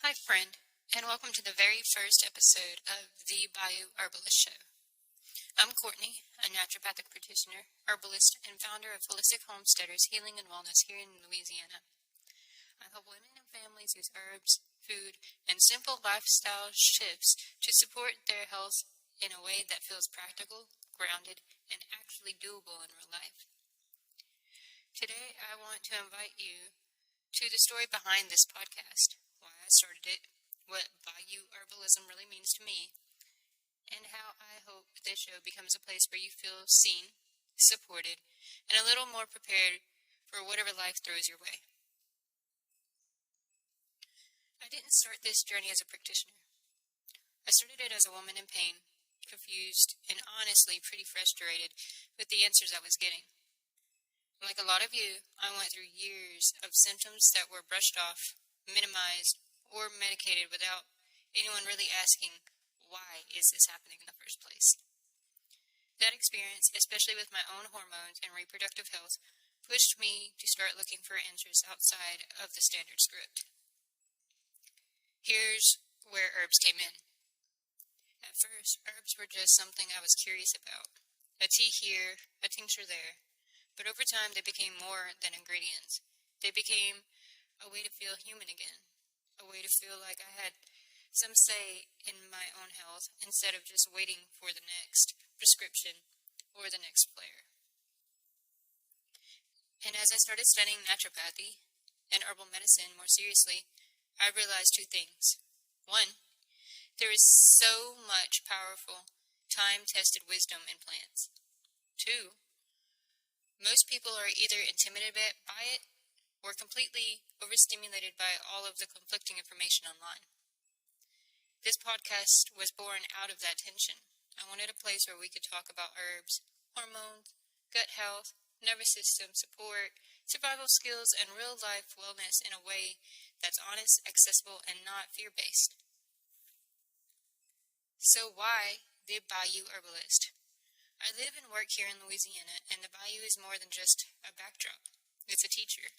Hi, friend, and welcome to the very first episode of the Bayou Herbalist Show. I'm Courtney, a naturopathic practitioner, herbalist, and founder of Holistic Homesteaders Healing and Wellness here in Louisiana. I help women and families use herbs, food, and simple lifestyle shifts to support their health in a way that feels practical, grounded, and actually doable in real life. Today, I want to invite you to the story behind this podcast, why I started it, what Bayou Herbalism really means to me, and how I hope this show becomes a place where you feel seen, supported, and a little more prepared for whatever life throws your way. I didn't start this journey as a practitioner. I started it as a woman in pain, confused, and honestly pretty frustrated with the answers I was getting. Like a lot of you, I went through years of symptoms that were brushed off, minimized, or medicated without anyone really asking, why is this happening in the first place? That experience, especially with my own hormones and reproductive health, pushed me to start looking for answers outside of the standard script. Here's where herbs came in. At first, herbs were just something I was curious about. A tea here, a tincture there. But over time, they became more than ingredients. They became a way to feel human again, a way to feel like I had some say in my own health instead of just waiting for the next prescription or the next flare. And as I started studying naturopathy and herbal medicine more seriously, I realized two things. One, there is so much powerful, time-tested wisdom in plants. Two, most people are either intimidated by it or completely overstimulated by all of the conflicting information online. This podcast was born out of that tension. I wanted a place where we could talk about herbs, hormones, gut health, nervous system support, survival skills, and real-life wellness in a way that's honest, accessible, and not fear-based. So why the Bayou Herbalist? I live and work here in Louisiana, and the bayou is more than just a backdrop. It's a teacher.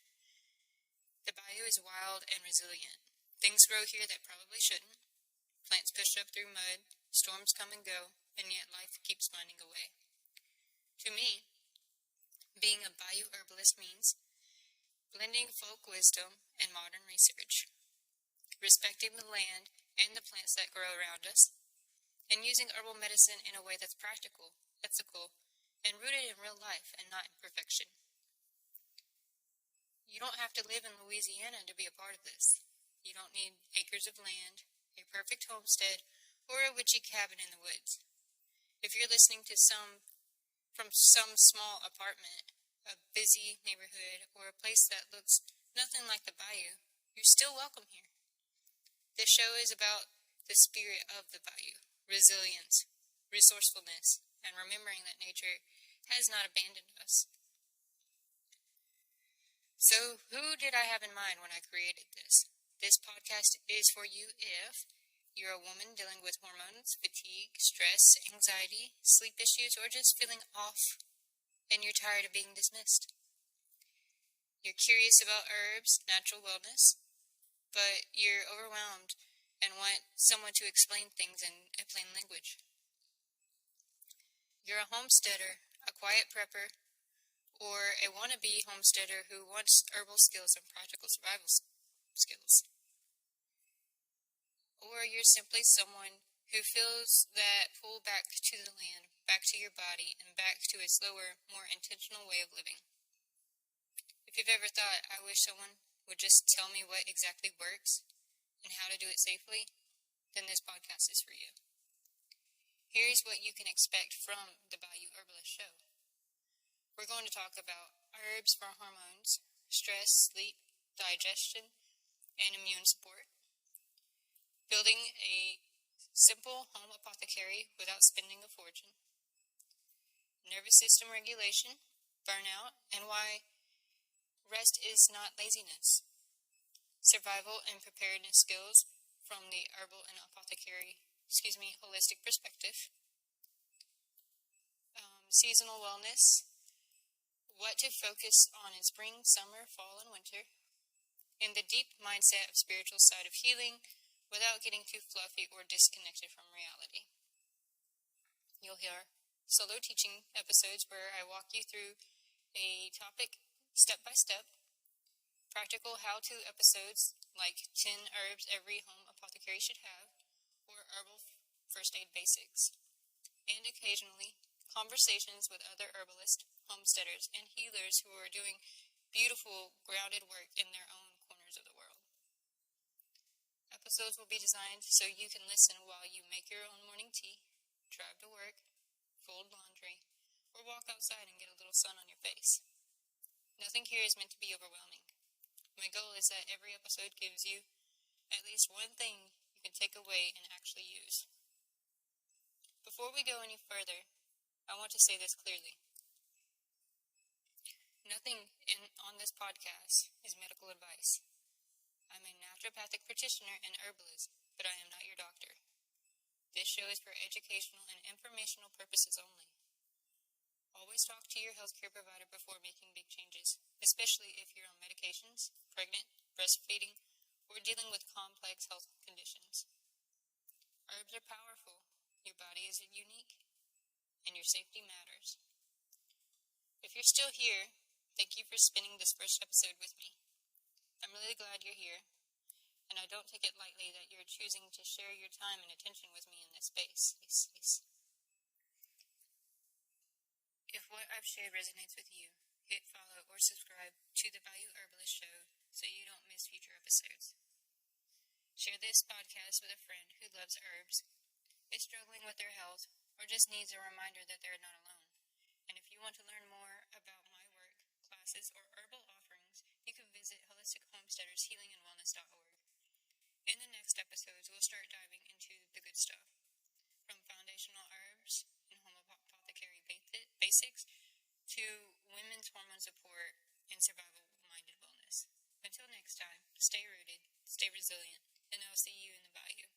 The bayou is wild and resilient. Things grow here that probably shouldn't. Plants push up through mud, storms come and go, and yet life keeps finding a way. To me, being a bayou herbalist means blending folk wisdom and modern research, respecting the land and the plants that grow around us, and using herbal medicine in a way that's practical, ethical, and rooted in real life and not in perfection. You don't have to live in Louisiana to be a part of this. You don't need acres of land, a perfect homestead, or a witchy cabin in the woods. If you're listening to from some small apartment, a busy neighborhood, or a place that looks nothing like the bayou, you're still welcome here. This show is about the spirit of the bayou, resilience, resourcefulness, and remembering that nature has not abandoned us. So, who did I have in mind when I created this? This podcast is for you if you're a woman dealing with hormones, fatigue, stress, anxiety, sleep issues, or just feeling off and you're tired of being dismissed. You're curious about herbs, natural wellness, but you're overwhelmed and want someone to explain things in a plain language. You're a homesteader, a quiet prepper, or a wannabe homesteader who wants herbal skills and practical survival skills. Or you're simply someone who feels that pull back to the land, back to your body, and back to a slower, more intentional way of living. If you've ever thought, I wish someone would just tell me what exactly works and how to do it safely, then this podcast is for you. Here's what you can expect from the Bayou Herbalist Show. We're going to talk about herbs for hormones, stress, sleep, digestion, and immune support. Building a simple home apothecary without spending a fortune. Nervous system regulation, burnout, and why rest is not laziness. Survival and preparedness skills from the herbal and holistic perspective. Seasonal wellness, what to focus on in spring, summer, fall, and winter. And the deep mindset of spiritual side of healing, without getting too fluffy or disconnected from reality. You'll hear solo teaching episodes where I walk you through a topic step by step, practical how-to episodes like 10 herbs every home apothecary should have, or herbal first aid basics, and occasionally conversations with other herbalists, homesteaders, and healers who are doing beautiful, grounded work in their own corners of the world. Episodes will be designed so you can listen while you make your own morning tea, drive to work, fold laundry, or walk outside and get a little sun on your face. Nothing here is meant to be overwhelming. My goal is that every episode gives you at least one thing you can take away and actually use. Before we go any further, I want to say this clearly. Nothing on this podcast is medical advice. I'm a naturopathic practitioner in herbalism, but I am not your doctor. This show is for educational and informational purposes only. Always talk to your healthcare provider before making big changes, especially if you're on medications, pregnant, breastfeeding, or dealing with complex health conditions. Herbs are powerful, your body is unique, and your safety matters. If you're still here, thank you for spending this first episode with me. I'm really glad you're here, and I don't take it lightly that you're choosing to share your time and attention with me in this space. If what I've shared resonates with you, hit follow or subscribe to the Bayou Herbalist show so you don't miss future episodes. Share this podcast with a friend who loves herbs, is struggling with their health, or just needs a reminder that they're not alone. And if you want to learn more about my work, classes, or herbal offerings, you can visit holistichomesteadershealingandwellness.org. In the next episodes, we'll start diving into the good stuff, from foundational herbs and home apothecary basics to women's hormone support and survival-minded wellness. Until next time, stay rooted, stay resilient, and I'll see you in the bayou.